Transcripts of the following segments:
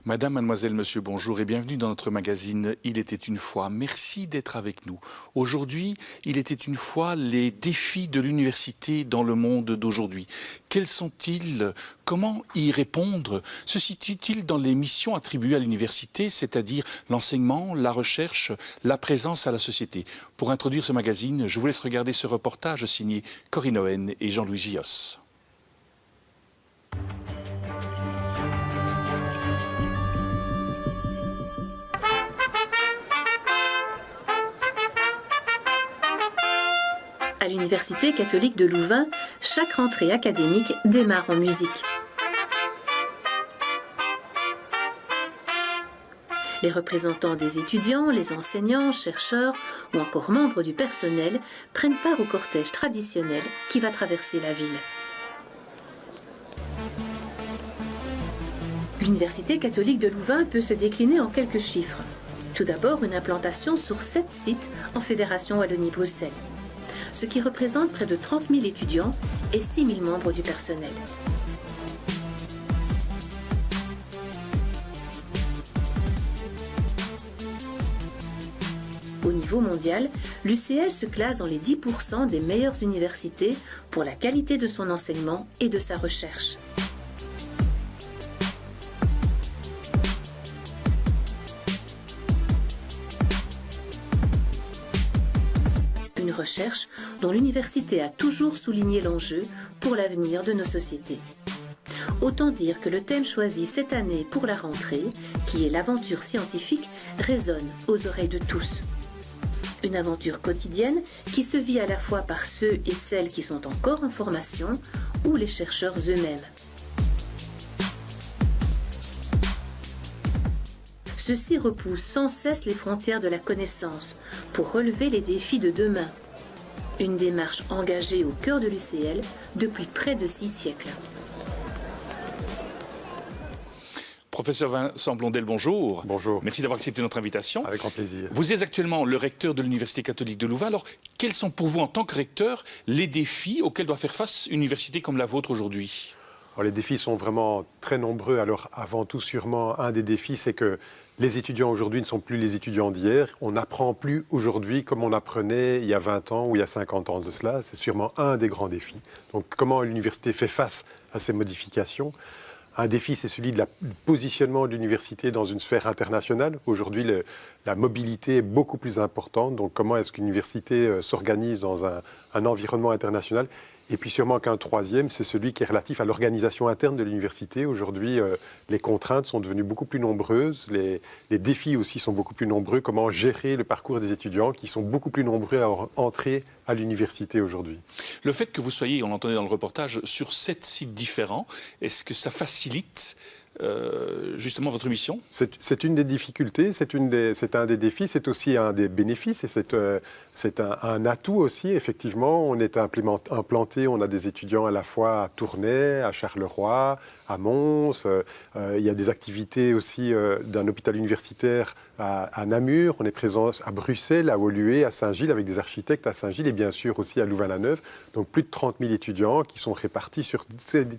Madame, mademoiselle, monsieur, bonjour et bienvenue dans notre magazine « Il était une fois ». Merci d'être avec nous. Aujourd'hui, il était une fois les défis de l'université dans le monde d'aujourd'hui. Quels sont-ils? Comment y répondre? Se situe-t-il dans les missions attribuées à l'université, c'est-à-dire l'enseignement, la recherche, la présence à la société? Pour introduire ce magazine, je vous laisse regarder ce reportage signé Corinne Owen et Jean-Louis Gios. À l'Université catholique de Louvain, chaque rentrée académique démarre en musique. Les représentants des étudiants, les enseignants, chercheurs ou encore membres du personnel prennent part au cortège traditionnel qui va traverser la ville. L'Université catholique de Louvain peut se décliner en quelques chiffres. Tout d'abord, une implantation sur 7 sites en Fédération Wallonie-Bruxelles, ce qui représente près de 30 000 étudiants et 6 000 membres du personnel. Au niveau mondial, l'UCL se classe dans les 10% des meilleures universités pour la qualité de son enseignement et de sa recherche. Une recherche dont l'université a toujours souligné l'enjeu pour l'avenir de nos sociétés. Autant dire que le thème choisi cette année pour la rentrée, qui est l'aventure scientifique, résonne aux oreilles de tous. Une aventure quotidienne qui se vit à la fois par ceux et celles qui sont encore en formation ou les chercheurs eux-mêmes. Ceux-ci repoussent sans cesse les frontières de la connaissance pour relever les défis de demain. Une démarche engagée au cœur de l'UCL depuis près de 6 siècles. Professeur Vincent Blondel, bonjour. Bonjour. Merci d'avoir accepté notre invitation. Avec grand plaisir. Vous êtes actuellement le recteur de l'Université catholique de Louvain. Alors, quels sont pour vous, en tant que recteur, les défis auxquels doit faire face une université comme la vôtre aujourd'hui? Alors, les défis sont vraiment très nombreux. Alors, avant tout, sûrement, un des défis, c'est que les étudiants aujourd'hui ne sont plus les étudiants d'hier. On n'apprend plus aujourd'hui comme on apprenait il y a 20 ans ou il y a 50 ans de cela. C'est sûrement un des grands défis. Donc, comment l'université fait face à ces modifications? Un défi, c'est celui de le positionnement de l'université dans une sphère internationale. Aujourd'hui, la mobilité est beaucoup plus importante. Donc, comment est-ce qu'une université s'organise dans un environnement international? Et puis sûrement qu'un troisième, c'est celui qui est relatif à l'organisation interne de l'université. Aujourd'hui, les contraintes sont devenues beaucoup plus nombreuses, les défis aussi sont beaucoup plus nombreux. Comment gérer le parcours des étudiants qui sont beaucoup plus nombreux à entrer à l'université aujourd'hui? Le fait que vous soyez, on l'entendait dans le reportage, sur 7 sites différents, est-ce que ça facilite justement votre mission? C'est une des difficultés, c'est un des défis, c'est aussi un des bénéfices et c'est un atout aussi, effectivement. On est implanté, on a des étudiants à la fois à Tournai, à Charleroi, à Mons. Il y a des activités aussi d'un hôpital universitaire à Namur. On est présent à Bruxelles, à Woluwe, à Saint-Gilles, avec des architectes à Saint-Gilles et bien sûr aussi à Louvain-la-Neuve. Donc plus de 30 000 étudiants qui sont répartis sur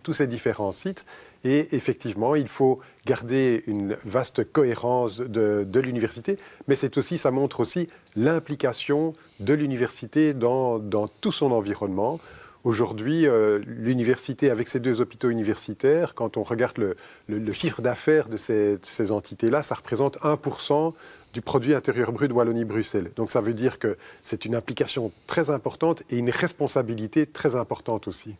tous ces différents sites. Et effectivement, il faut garder une vaste cohérence de l'université, mais ça montre aussi l'implication de l'université dans tout son environnement. Aujourd'hui, l'université, avec ces 2 hôpitaux universitaires, quand on regarde le chiffre d'affaires de ces entités-là, ça représente 1% du produit intérieur brut de Wallonie-Bruxelles. Donc ça veut dire que c'est une implication très importante et une responsabilité très importante aussi.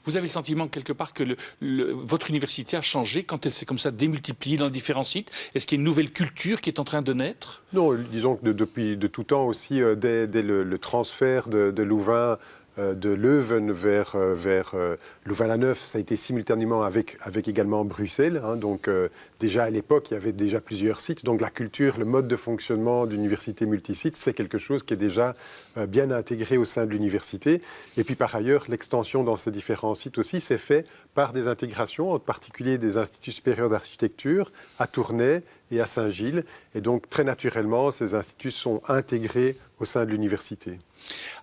Vous avez le sentiment quelque part que votre université a changé quand elle s'est comme ça démultipliée dans les différents sites? Est-ce qu'il y a une nouvelle culture qui est en train de naître? Non, disons que depuis de tout temps aussi, dès le transfert de Louvain de Leuven vers Louvain-la-Neuve, ça a été simultanément avec également Bruxelles. Donc déjà à l'époque, il y avait déjà plusieurs sites. Donc la culture, le mode de fonctionnement d'université multisite, c'est quelque chose qui est déjà bien intégré au sein de l'université. Et puis par ailleurs, l'extension dans ces différents sites aussi s'est fait par des intégrations, en particulier des instituts supérieurs d'architecture à Tournai et à Saint-Gilles. Et donc très naturellement, ces instituts sont intégrés au sein de l'université.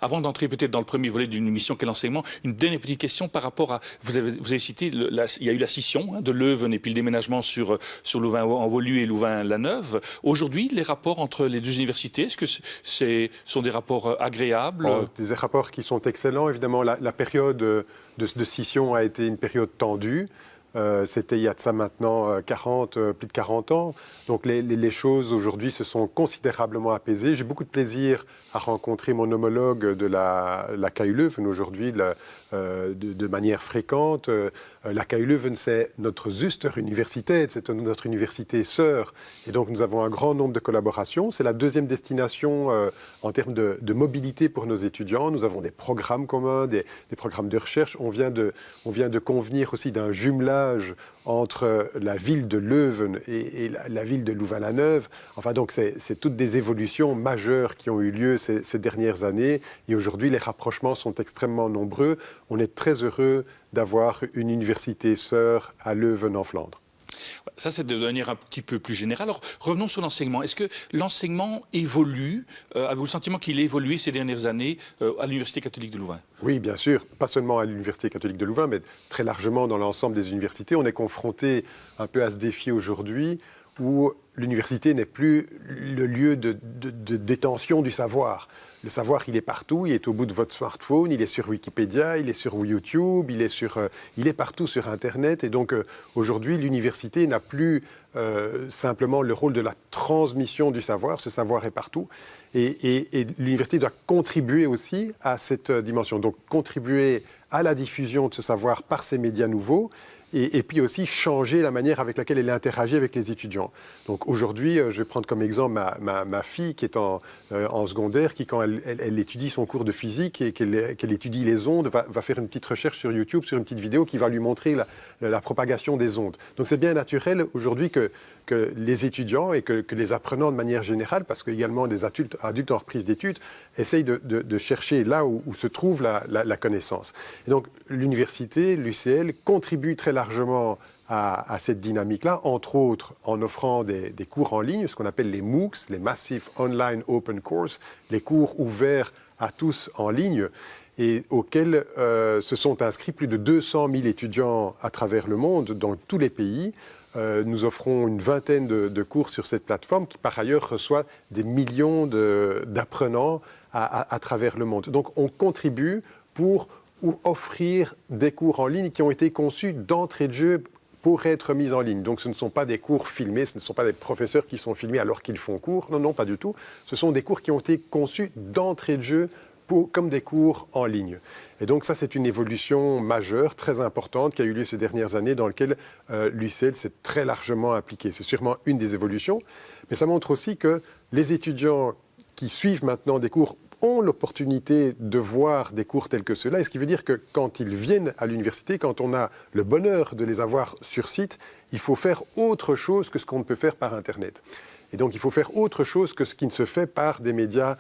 Avant d'entrer peut-être dans le premier volet d'une émission qu'est l'enseignement, une dernière petite question par rapport à... Vous avez cité, il y a eu la scission de Leuven et puis le déménagement sur Louvain-en-Woluwe et Louvain-la-Neuve. Aujourd'hui, les rapports entre les deux universités, est-ce que ce sont des rapports agréables? Des rapports qui sont excellents. Évidemment, la période de scission a été une période tendue. C'était il y a de ça maintenant plus de 40 ans. Donc les choses aujourd'hui se sont considérablement apaisées. J'ai beaucoup de plaisir à rencontrer mon homologue de la KU Leuven aujourd'hui de manière fréquente. La KU Leuven, c'est notre Zuster-Universität, c'est notre université sœur. Et donc nous avons un grand nombre de collaborations. C'est la deuxième destination en termes de mobilité pour nos étudiants. Nous avons des programmes communs, des programmes de recherche. On vient de convenir aussi d'un jumelage entre la ville de Leuven et la ville de Louvain-la-Neuve. Enfin, donc, c'est toutes des évolutions majeures qui ont eu lieu ces dernières années. Et aujourd'hui, les rapprochements sont extrêmement nombreux. On est très heureux d'avoir une université sœur à Leuven en Flandre. Ça, c'est de manière un petit peu plus générale. Alors, revenons sur l'enseignement. Est-ce que l'enseignement évolue? Avez-vous le sentiment qu'il a évolué ces dernières années à l'Université catholique de Louvain? Oui, bien sûr. Pas seulement à l'Université catholique de Louvain, mais très largement dans l'ensemble des universités. On est confronté un peu à ce défi aujourd'hui où l'université n'est plus le lieu de détention du savoir. Le savoir, il est partout, il est au bout de votre smartphone, il est sur Wikipédia, il est sur YouTube, il est partout sur Internet. Et donc aujourd'hui, l'université n'a plus simplement le rôle de la transmission du savoir. Ce savoir est partout. Et l'université doit contribuer aussi à cette dimension. Donc contribuer à la diffusion de ce savoir par ces médias nouveaux. Et puis aussi changer la manière avec laquelle elle interagit avec les étudiants. Donc aujourd'hui, je vais prendre comme exemple ma fille qui est en secondaire, qui quand elle étudie son cours de physique et qu'elle étudie les ondes, va faire une petite recherche sur YouTube, sur une petite vidéo qui va lui montrer la propagation des ondes. Donc c'est bien naturel aujourd'hui que les étudiants et que les apprenants de manière générale, parce qu'également des adultes en reprise d'études, essayent de chercher là où se trouve la connaissance. Et donc l'université, l'UCL, contribue très largement à cette dynamique-là, entre autres en offrant des cours en ligne, ce qu'on appelle les MOOCs, les Massive Online Open Course, les cours ouverts à tous en ligne, et auxquels se sont inscrits plus de 200 000 étudiants à travers le monde, dans tous les pays. Nous offrons une vingtaine de cours sur cette plateforme qui, par ailleurs, reçoit des millions d'apprenants à travers le monde. Donc, on contribue pour offrir des cours en ligne qui ont été conçus d'entrée de jeu pour être mis en ligne. Donc, ce ne sont pas des cours filmés, ce ne sont pas des professeurs qui sont filmés alors qu'ils font cours. Non, non, pas du tout. Ce sont des cours qui ont été conçus d'entrée de jeu comme des cours en ligne. Et donc ça, c'est une évolution majeure, très importante, qui a eu lieu ces dernières années, dans laquelle l'UCL s'est très largement impliqué. C'est sûrement une des évolutions, mais ça montre aussi que les étudiants qui suivent maintenant des cours ont l'opportunité de voir des cours tels que ceux-là, et ce qui veut dire que quand ils viennent à l'université, quand on a le bonheur de les avoir sur site, il faut faire autre chose que ce qu'on ne peut faire par Internet. Et donc, il faut faire autre chose que ce qui ne se fait par des médias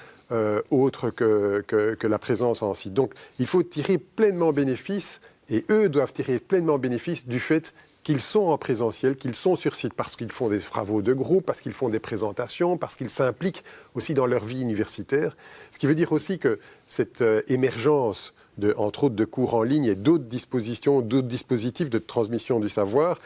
autres que la présence en site. Donc, il faut tirer pleinement bénéfice, et eux doivent tirer pleinement bénéfice du fait qu'ils sont en présentiel, qu'ils sont sur site, parce qu'ils font des travaux de groupe, parce qu'ils font des présentations, parce qu'ils s'impliquent aussi dans leur vie universitaire. Ce qui veut dire aussi que cette émergence, entre autres de cours en ligne et d'autres dispositifs de transmission du savoir,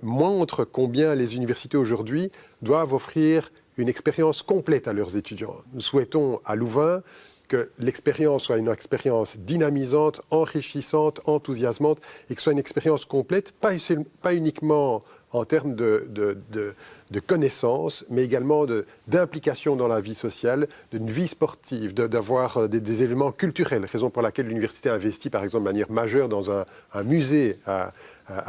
montre combien les universités aujourd'hui doivent offrir une expérience complète à leurs étudiants. Nous souhaitons à Louvain que l'expérience soit une expérience dynamisante, enrichissante, enthousiasmante, et que ce soit une expérience complète, pas uniquement en termes de connaissances, mais également d'implication dans la vie sociale, d'une vie sportive, d'avoir des éléments culturels, raison pour laquelle l'université a investi par exemple de manière majeure dans un musée à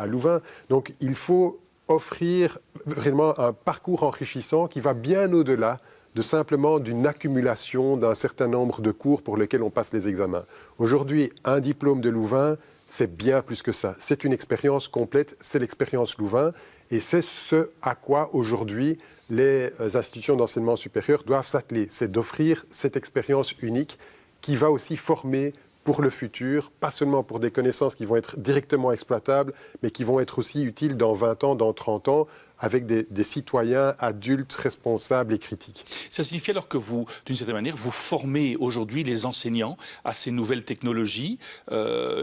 Louvain. Donc il faut offrir vraiment un parcours enrichissant qui va bien au-delà simplement d'une accumulation d'un certain nombre de cours pour lesquels on passe les examens. Aujourd'hui, un diplôme de Louvain, c'est bien plus que ça. C'est une expérience complète, c'est l'expérience Louvain, et c'est ce à quoi aujourd'hui les institutions d'enseignement supérieur doivent s'atteler. C'est d'offrir cette expérience unique qui va aussi former pour le futur, pas seulement pour des connaissances qui vont être directement exploitables, mais qui vont être aussi utiles dans 20 ans, dans 30 ans, avec des citoyens adultes, responsables et critiques. Ça signifie alors que vous, d'une certaine manière, vous formez aujourd'hui les enseignants à ces nouvelles technologies,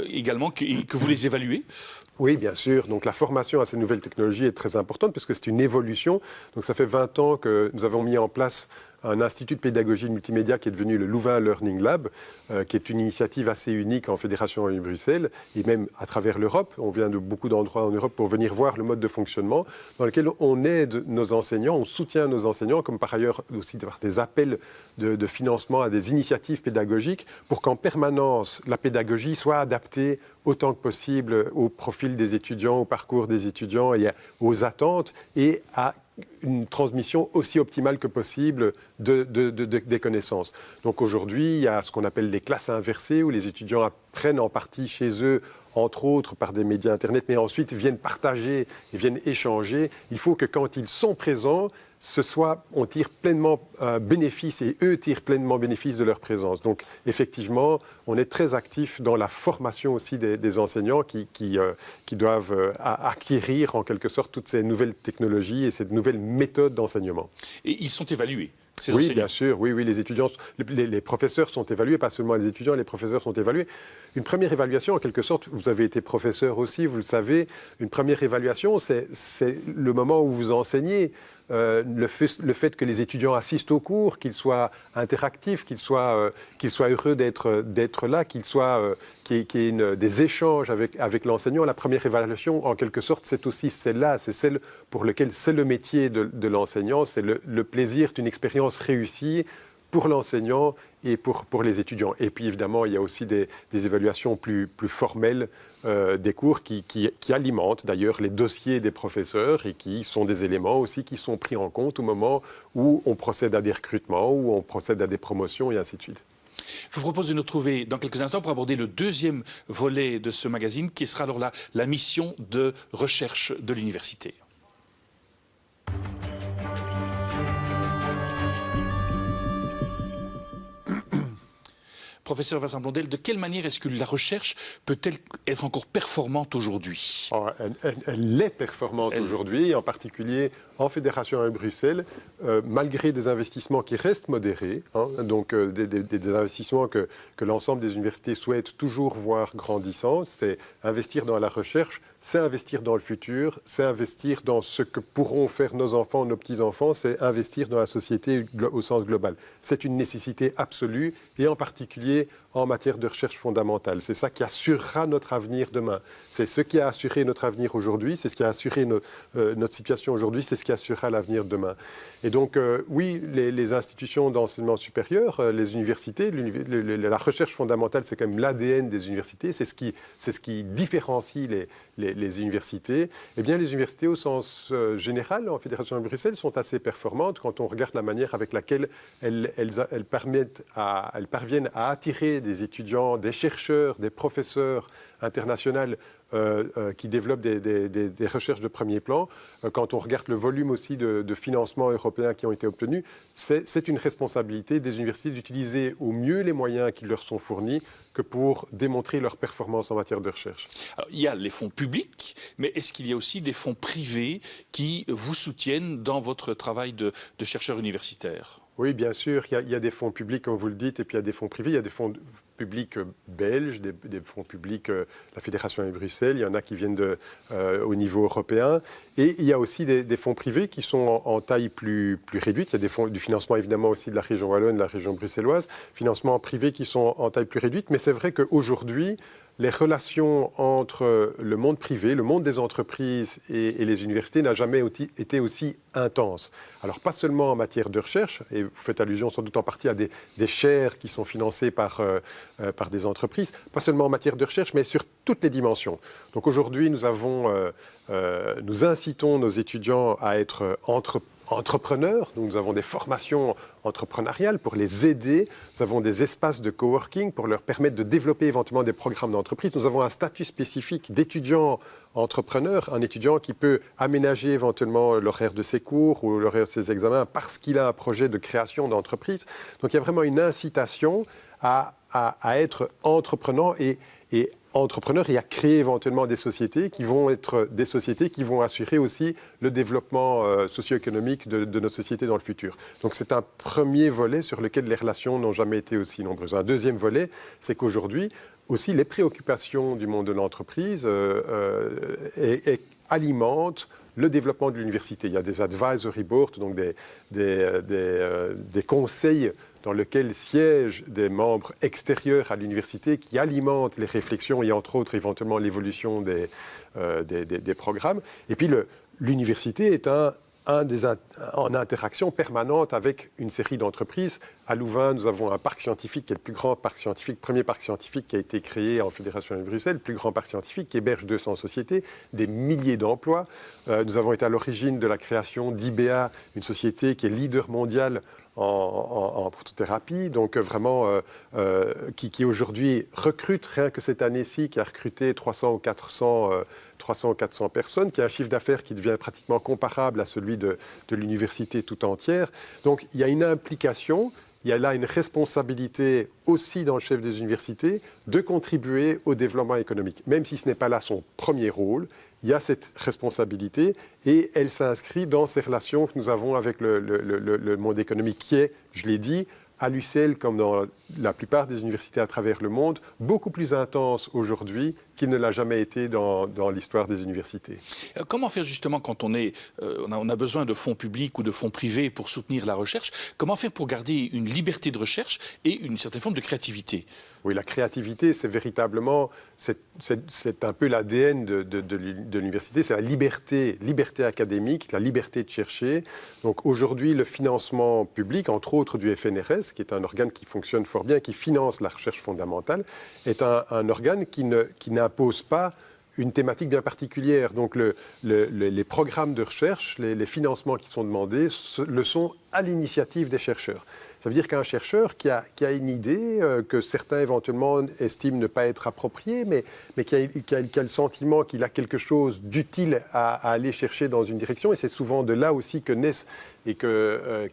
également que vous les évaluez? Oui, bien sûr. Donc la formation à ces nouvelles technologies est très importante parce que c'est une évolution. Donc ça fait 20 ans que nous avons mis en place un institut de pédagogie de multimédia qui est devenu le Louvain Learning Lab, qui est une initiative assez unique en Fédération Wallonie-Bruxelles et même à travers l'Europe. On vient de beaucoup d'endroits en Europe pour venir voir le mode de fonctionnement dans lequel on aide nos enseignants, on soutient nos enseignants, comme par ailleurs aussi par des appels de financement à des initiatives pédagogiques pour qu'en permanence la pédagogie soit adaptée autant que possible au profil des étudiants, au parcours des étudiants et aux attentes et à une transmission aussi optimale que possible des connaissances. Donc aujourd'hui, il y a ce qu'on appelle les classes inversées où les étudiants apprennent en partie chez eux, entre autres par des médias Internet, mais ensuite viennent partager et viennent échanger. Il faut que quand ils sont présents, on tire pleinement bénéfice et eux tirent pleinement bénéfice de leur présence. Donc effectivement, on est très actif dans la formation aussi des enseignants qui doivent acquérir en quelque sorte toutes ces nouvelles technologies et ces nouvelles méthodes d'enseignement. Et ils sont évalués? Oui, bien sûr. Oui, les étudiants, les professeurs sont évalués, pas seulement les étudiants, les professeurs sont évalués. Une première évaluation, en quelque sorte, vous avez été professeur aussi, vous le savez, une première évaluation, c'est le moment où vous enseignez. Le fait que les étudiants assistent au cours, qu'ils soient interactifs, qu'ils soient heureux d'être là, qu'il y ait des échanges avec l'enseignant. La première évaluation, en quelque sorte, c'est aussi celle-là, c'est celle pour laquelle c'est le métier de l'enseignant, c'est le plaisir d'une expérience réussie pour l'enseignant et pour les étudiants. Et puis évidemment, il y a aussi des évaluations plus formelles des cours qui alimentent d'ailleurs les dossiers des professeurs et qui sont des éléments aussi qui sont pris en compte au moment où on procède à des recrutements, où on procède à des promotions et ainsi de suite. Je vous propose de nous retrouver dans quelques instants pour aborder le deuxième volet de ce magazine qui sera alors la mission de recherche de l'université. Professeur Vincent Blondel, de quelle manière est-ce que la recherche peut-elle être encore performante aujourd'hui? Elle est performante aujourd'hui, en particulier en Fédération à Bruxelles, malgré des investissements qui restent modérés, donc des investissements que l'ensemble des universités souhaitent toujours voir grandissants. C'est investir dans la recherche, c'est investir dans le futur, c'est investir dans ce que pourront faire nos enfants, nos petits-enfants, c'est investir dans la société au sens global. C'est une nécessité absolue, et en particulier en matière de recherche fondamentale. C'est ça qui assurera notre avenir demain. C'est ce qui a assuré notre avenir aujourd'hui, c'est ce qui a assuré notre situation aujourd'hui, c'est ce qui assurera l'avenir demain. Et donc, oui, les institutions d'enseignement supérieur, les universités, la recherche fondamentale, c'est quand même l'ADN des universités, c'est ce qui différencie les universités. Eh bien, les universités, au sens général, en Fédération de Bruxelles, sont assez performantes quand on regarde la manière avec laquelle elles parviennent à attirer des étudiants, des chercheurs, des professeurs internationaux qui développent des recherches de premier plan. Quand on regarde le volume aussi de financements européens qui ont été obtenus, c'est une responsabilité des universités d'utiliser au mieux les moyens qui leur sont fournis que pour démontrer leur performance en matière de recherche. Alors, il y a les fonds publics, mais est-ce qu'il y a aussi des fonds privés qui vous soutiennent dans votre travail de chercheur universitaire? Oui, bien sûr, il y a des fonds publics, comme vous le dites, et puis il y a des fonds privés. Il y a des fonds publics belges, des fonds publics la Fédération de Bruxelles, il y en a qui viennent au niveau européen. Et il y a aussi des fonds privés qui sont en taille plus réduite. Il y a du financement évidemment aussi de la région wallonne, de la région bruxelloise, financements privés qui sont en taille plus réduite. Mais c'est vrai qu'aujourd'hui, les relations entre le monde privé, le monde des entreprises et les universités n'a jamais été aussi intense. Alors pas seulement en matière de recherche, et vous faites allusion sans doute en partie à des chaires qui sont financées par des entreprises, pas seulement en matière de recherche, mais sur toutes les dimensions. Donc aujourd'hui, nous incitons nos étudiants à être entrepreneurs. Donc, nous avons des formations entrepreneuriales pour les aider. Nous avons des espaces de coworking pour leur permettre de développer éventuellement des programmes d'entreprise. Nous avons un statut spécifique d'étudiant entrepreneur, un étudiant qui peut aménager éventuellement l'horaire de ses cours ou l'horaire de ses examens parce qu'il a un projet de création d'entreprise. Donc, il y a vraiment une incitation à être entrepreneur et à créer éventuellement des sociétés qui vont être des sociétés qui vont assurer aussi le développement socio-économique de notre société dans le futur. Donc c'est un premier volet sur lequel les relations n'ont jamais été aussi nombreuses. Un deuxième volet, c'est qu'aujourd'hui, aussi les préoccupations du monde de l'entreprise alimentent le développement de l'université. Il y a des advisory boards, donc des conseils dans lesquels siègent des membres extérieurs à l'université qui alimentent les réflexions et entre autres éventuellement l'évolution des programmes. Et puis l'université est en interaction permanente avec une série d'entreprises. À Louvain, nous avons un parc scientifique qui est le plus grand parc scientifique, premier parc scientifique qui a été créé en Fédération de Bruxelles, le plus grand parc scientifique qui héberge 200 sociétés, des milliers d'emplois. Nous avons été à l'origine de la création d'IBA, une société qui est leader mondial en protothérapie, donc vraiment qui aujourd'hui recrute, rien que cette année-ci, qui a recruté 300 ou 400 personnes, qui a un chiffre d'affaires qui devient pratiquement comparable à celui de l'université tout entière. Donc il y a une implication, il y a là une responsabilité aussi dans le chef des universités de contribuer au développement économique. Même si ce n'est pas là son premier rôle, il y a cette responsabilité et elle s'inscrit dans ces relations que nous avons avec le monde économique qui est, je l'ai dit, à l'UCL, comme dans la plupart des universités à travers le monde, beaucoup plus intense aujourd'hui qu'il ne l'a jamais été dans l'histoire des universités. Comment faire justement quand on a besoin de fonds publics ou de fonds privés pour soutenir la recherche? Comment faire pour garder une liberté de recherche et une certaine forme de créativité? Oui, la créativité, c'est véritablement, c'est un peu l'ADN de l'université, c'est la liberté académique, la liberté de chercher. Donc aujourd'hui, le financement public, entre autres du FNRS, qui est un organe qui fonctionne fort bien, qui finance la recherche fondamentale, est un organe qui n'impose pas une thématique bien particulière. Donc les programmes de recherche, les financements qui sont demandés, le sont à l'initiative des chercheurs. Ça veut dire qu'un chercheur qui a une idée que certains éventuellement estiment ne pas être appropriée, mais qui a le sentiment qu'il a quelque chose d'utile à aller chercher dans une direction, et c'est souvent de là aussi que naissent et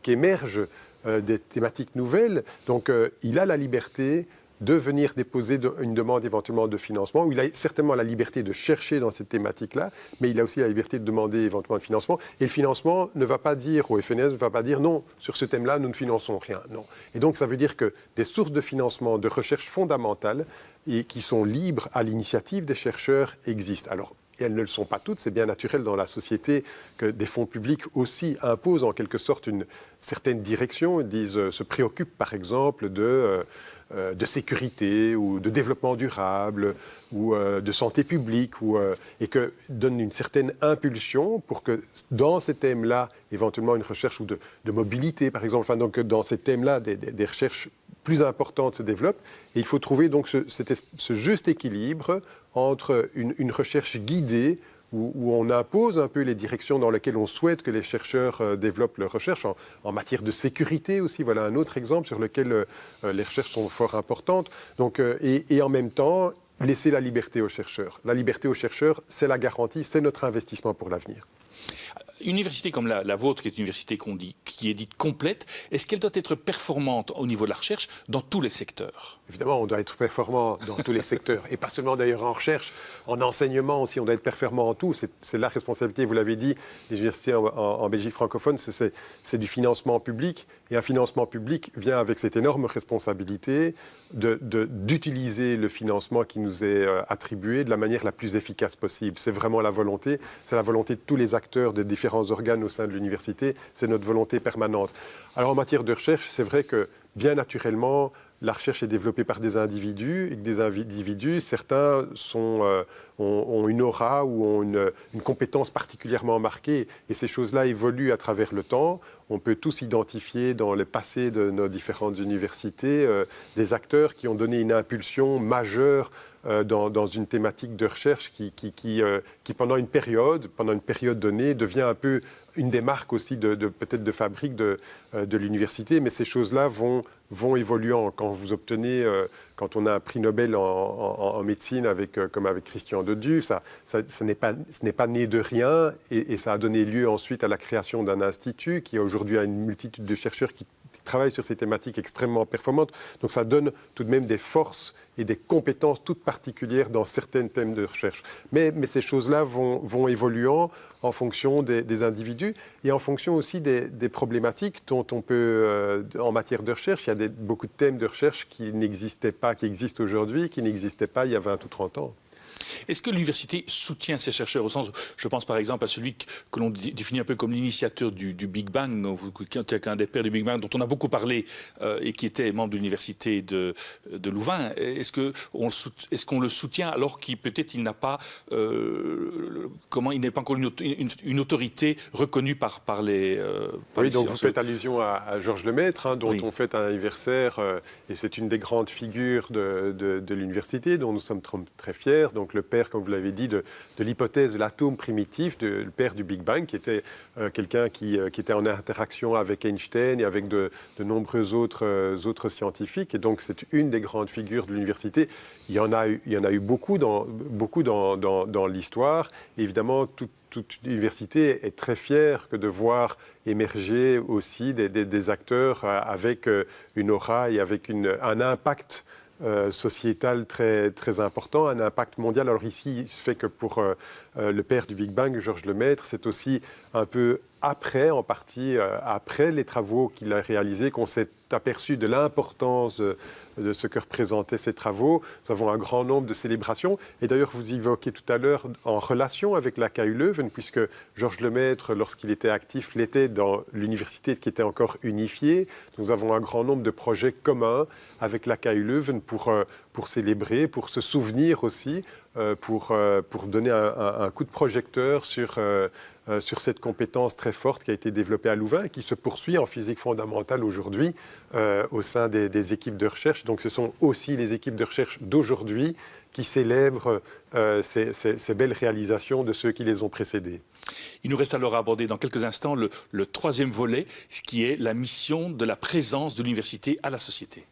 qu'émergent des thématiques nouvelles. Donc il a la liberté de venir déposer une demande éventuellement de financement, où il a certainement la liberté de chercher dans cette thématique-là, mais il a aussi la liberté de demander éventuellement de financement. Et le financement ne va pas dire, au FNS, ne va pas dire non, sur ce thème-là, nous ne finançons rien. Non. Et donc ça veut dire que des sources de financement, de recherche fondamentale, et qui sont libres à l'initiative des chercheurs existent. Alors, et elles ne le sont pas toutes, c'est bien naturel dans la société que des fonds publics aussi imposent en quelque sorte une certaine direction. Ils se préoccupent par exemple de sécurité ou de développement durable ou de santé publique et que donnent une certaine impulsion pour que dans ces thèmes-là, éventuellement une recherche ou de mobilité par exemple, enfin, donc dans ces thèmes-là, des recherches plus importantes se développent. Et il faut trouver donc ce juste équilibre entre une recherche guidée où on impose un peu les directions dans lesquelles on souhaite que les chercheurs développent leurs recherches, en matière de sécurité aussi. Voilà un autre exemple sur lequel les recherches sont fort importantes. Donc, et en même temps, laisser la liberté aux chercheurs. La liberté aux chercheurs, c'est la garantie, c'est notre investissement pour l'avenir. Une université comme la vôtre, qui est une université qui est dite complète, est-ce qu'elle doit être performante au niveau de la recherche dans tous les secteurs? Évidemment, on doit être performant dans tous les secteurs, et pas seulement d'ailleurs en recherche, en enseignement aussi, on doit être performant en tout. C'est la responsabilité, vous l'avez dit, des universités en Belgique francophone, c'est du financement public, et un financement public vient avec cette énorme responsabilité d'utiliser le financement qui nous est attribué de la manière la plus efficace possible. C'est vraiment la volonté, c'est la volonté de tous les acteurs des différents organes au sein de l'université, c'est notre volonté permanente. Alors en matière de recherche, c'est vrai que bien naturellement, la recherche est développée par des individus et que des individus, certains ont une aura ou ont une compétence particulièrement marquée et ces choses-là évoluent à travers le temps. On peut tous identifier dans le passé de nos différentes universités des acteurs qui ont donné une impulsion majeure dans une thématique de recherche qui pendant une période donnée, devient un peu une des marques aussi peut-être de fabrique de l'université, mais ces choses-là vont évoluant. Quand on a un prix Nobel en médecine comme avec Christian Deduve, ce n'est pas né de rien et ça a donné lieu ensuite à la création d'un institut qui aujourd'hui a une multitude de chercheurs qui travaillent sur ces thématiques extrêmement performantes. Donc ça donne tout de même des forces et des compétences toutes particulières dans certains thèmes de recherche. Mais ces choses-là vont évoluant en fonction des individus et en fonction aussi des problématiques dont on peut, en matière de recherche, il y a beaucoup de thèmes de recherche qui n'existaient pas, qui existent aujourd'hui, qui n'existaient pas il y a 20 ou 30 ans. Est-ce que l'université soutient ses chercheurs au sens, je pense par exemple à celui que l'on définit un peu comme l'initiateur du Big Bang, qui est un des pères du Big Bang, dont on a beaucoup parlé et qui était membre de l'université de Louvain. Est-ce qu'on le soutient alors qu'il peut-être il n'a pas, il n'est pas encore une autorité reconnue par les oui, donc vous sciences. faites allusion à Georges Lemaître, dont Oui. on fête un anniversaire, et c'est une des grandes figures de l'université, dont nous sommes très fiers. Donc le père, comme vous l'avez dit, de l'hypothèse de l'atome primitif, le père du Big Bang, qui était quelqu'un qui était en interaction avec Einstein et avec de nombreux autres scientifiques. Et donc c'est une des grandes figures de l'université. Il y en a eu beaucoup dans l'histoire. Et évidemment, toute université est très fière de voir émerger aussi des acteurs avec une aura et avec un impact sociétal très, très important, un impact mondial. Alors ici, il se fait que pour le père du Big Bang, Georges Lemaître, c'est aussi un peu après, en partie après les travaux qu'il a réalisés, qu'on s'est aperçu de l'importance de ce que représentaient ces travaux. Nous avons un grand nombre de célébrations. Et d'ailleurs, vous évoquiez tout à l'heure en relation avec la KU Leuven, puisque Georges Lemaître, lorsqu'il était actif, l'était dans l'université qui était encore unifiée. Nous avons un grand nombre de projets communs avec la KU Leuven pour célébrer, pour se souvenir aussi, pour donner un coup de projecteur sur cette compétence très forte qui a été développée à Louvain et qui se poursuit en physique fondamentale aujourd'hui au sein des équipes de recherche. Donc ce sont aussi les équipes de recherche d'aujourd'hui qui célèbrent ces belles réalisations de ceux qui les ont précédées. Il nous reste alors à aborder dans quelques instants le troisième volet, ce qui est la mission de la présence de l'université à la société.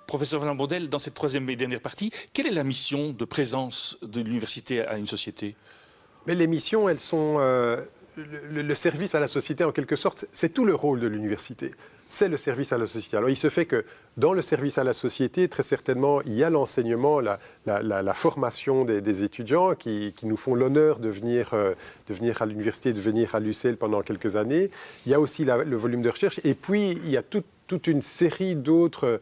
Professeur Van Bourdelle, dans cette troisième et dernière partie, quelle est la mission de présence de l'université à une société? Mais les missions, elles sont le service à la société en quelque sorte, c'est tout le rôle de l'université. C'est le service à la société. Alors il se fait que dans le service à la société, très certainement, il y a l'enseignement, la formation des étudiants qui nous font l'honneur de venir à l'université, de venir à l'UCL pendant quelques années. Il y a aussi le volume de recherche et puis il y a toute une série d'autres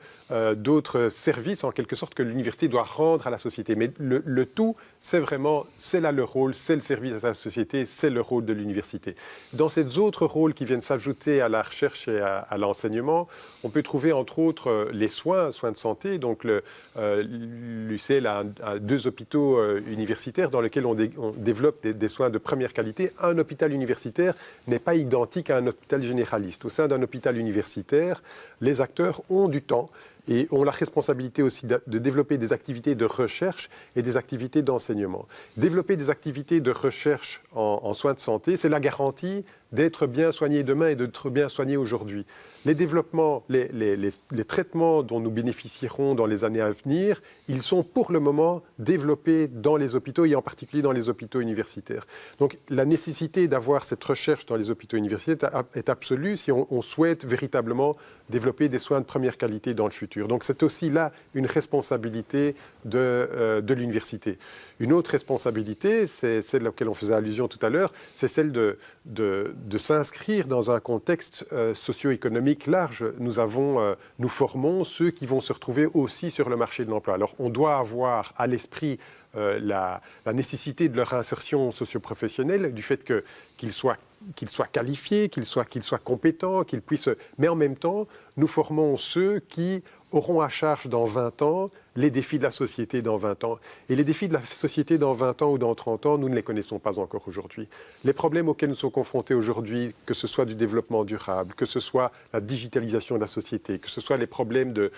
services, en quelque sorte, que l'université doit rendre à la société. Mais le tout, c'est là le rôle, c'est le service à la société, c'est le rôle de l'université. Dans ces autres rôles qui viennent s'ajouter à la recherche et à l'enseignement, on peut trouver, entre autres, les soins de santé. Donc, l'UCL a 2 hôpitaux universitaires dans lesquels on développe des soins de première qualité. Un hôpital universitaire n'est pas identique à un hôpital généraliste. Au sein d'un hôpital universitaire, les acteurs ont du temps et ont la responsabilité aussi de développer des activités de recherche et des activités d'enseignement. Développer des activités de recherche en soins de santé, c'est la garantie d'être bien soigné demain et d'être bien soigné aujourd'hui. Les développements, les traitements dont nous bénéficierons dans les années à venir, ils sont pour le moment développés dans les hôpitaux et en particulier dans les hôpitaux universitaires. Donc la nécessité d'avoir cette recherche dans les hôpitaux universitaires est absolue si on souhaite véritablement développer des soins de première qualité dans le futur. Donc c'est aussi là une responsabilité de l'université. Une autre responsabilité, c'est celle à laquelle on faisait allusion tout à l'heure, c'est celle de s'inscrire dans un contexte socio-économique large. Nous formons ceux qui vont se retrouver aussi sur le marché de l'emploi. Alors on doit avoir à l'esprit la nécessité de leur insertion socio-professionnelle, du fait qu'ils soient qualifiés, qu'ils soient compétents, qu'ils puissent... Mais en même temps, nous formons ceux qui auront à charge dans 20 ans les défis de la société dans 20 ans. Et les défis de la société dans 20 ans ou dans 30 ans, nous ne les connaissons pas encore aujourd'hui. Les problèmes auxquels nous sommes confrontés aujourd'hui, que ce soit du développement durable, que ce soit la digitalisation de la société, que ce soit les problèmes de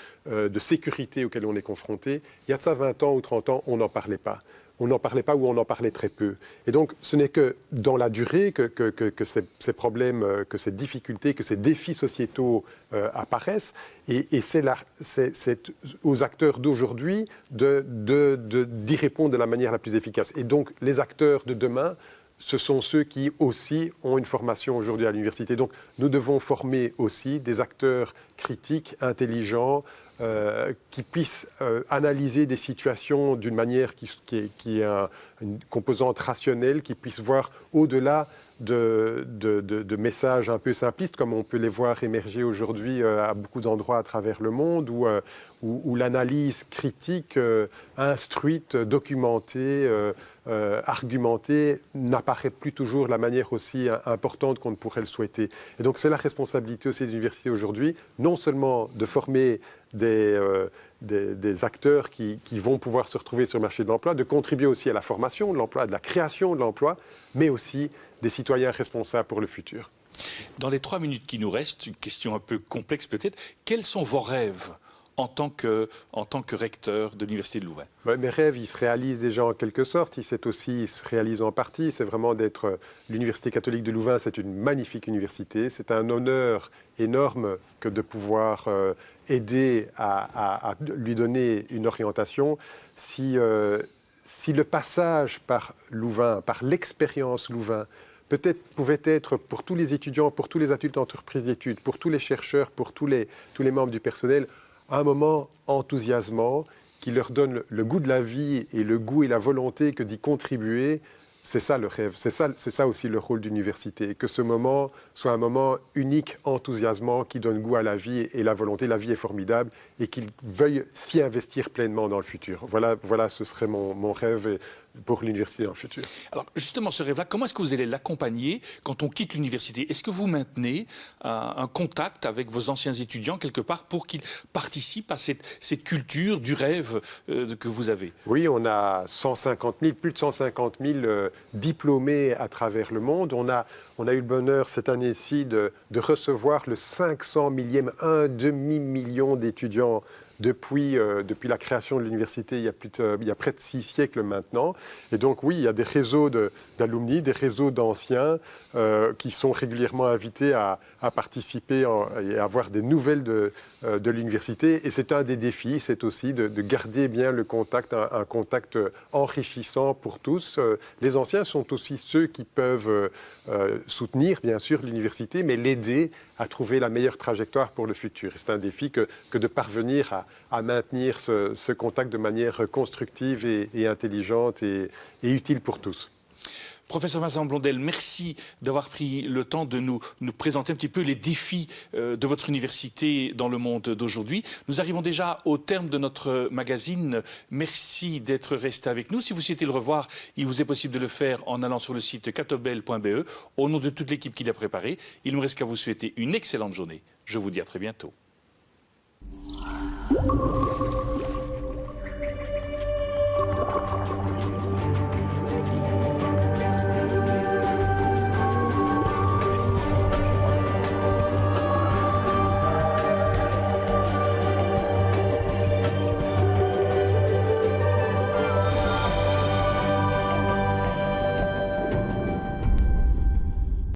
sécurité auxquels on est confronté, il y a de ça 20 ans ou 30 ans, on n'en parlait pas. On n'en parlait pas ou on en parlait très peu. Et donc, ce n'est que dans la durée que ces problèmes, que ces difficultés, que ces défis sociétaux apparaissent. Et c'est aux acteurs d'aujourd'hui d'y répondre de la manière la plus efficace. Et donc, les acteurs de demain, ce sont ceux qui aussi ont une formation aujourd'hui à l'université. Donc, nous devons former aussi des acteurs critiques, intelligents, qui puissent analyser des situations d'une manière qui a une composante rationnelle, qui puissent voir au-delà de messages un peu simplistes, comme on peut les voir émerger aujourd'hui à beaucoup d'endroits à travers le monde, où l'analyse critique, instruite, documentée, argumentée, n'apparaît plus toujours de la manière aussi importante qu'on ne pourrait le souhaiter. Et donc c'est la responsabilité aussi des universités aujourd'hui, non seulement de former des acteurs qui vont pouvoir se retrouver sur le marché de l'emploi, de contribuer aussi à la formation de l'emploi, de la création de l'emploi, mais aussi des citoyens responsables pour le futur. Dans les 3 minutes qui nous restent, une question un peu complexe peut-être, quels sont vos rêves en tant que recteur de l'Université de Louvain? Mes rêves, ils se réalisent déjà en quelque sorte, ils se réalisent en partie. C'est vraiment d'être l'Université catholique de Louvain, c'est une magnifique université. C'est un honneur énorme que de pouvoir aider à lui donner une orientation. Si le passage par Louvain, par l'expérience Louvain, peut-être pouvait être pour tous les étudiants, pour tous les adultes d'entreprise d'études, pour tous les chercheurs, pour tous les membres du personnel, un moment enthousiasmant qui leur donne le goût de la vie et le goût et la volonté que d'y contribuer. C'est ça le rêve, c'est ça aussi le rôle d'université, que ce moment soit un moment unique, enthousiasmant, qui donne goût à la vie et la volonté. La vie est formidable et qu'ils veuillent s'y investir pleinement dans le futur. Voilà, ce serait mon rêve pour l'université dans le futur. Alors justement, ce rêve-là, comment est-ce que vous allez l'accompagner quand on quitte l'université? Est-ce que vous maintenez un contact avec vos anciens étudiants quelque part pour qu'ils participent à cette culture du rêve que vous avez? Oui, on a plus de 150 000 diplômés à travers le monde. On a eu le bonheur cette année-ci de recevoir le 500 millième, un demi-million d'étudiants depuis la création de l'université il y a près de 6 siècles maintenant. Et donc oui, il y a des réseaux d'alumni, des réseaux d'anciens qui sont régulièrement invités à participer et à avoir des nouvelles de l'université. Et c'est un des défis, c'est aussi de garder bien le contact, un contact enrichissant pour tous. Les anciens sont aussi ceux qui peuvent soutenir bien sûr l'université, mais l'aider à trouver la meilleure trajectoire pour le futur. C'est un défi que de parvenir à maintenir ce contact de manière constructive et intelligente et utile pour tous. Professeur Vincent Blondel, merci d'avoir pris le temps de nous présenter un petit peu les défis de votre université dans le monde d'aujourd'hui. Nous arrivons déjà au terme de notre magazine. Merci d'être resté avec nous. Si vous souhaitez le revoir, il vous est possible de le faire en allant sur le site catobel.be. Au nom de toute l'équipe qui l'a préparé, il ne me reste qu'à vous souhaiter une excellente journée. Je vous dis à très bientôt.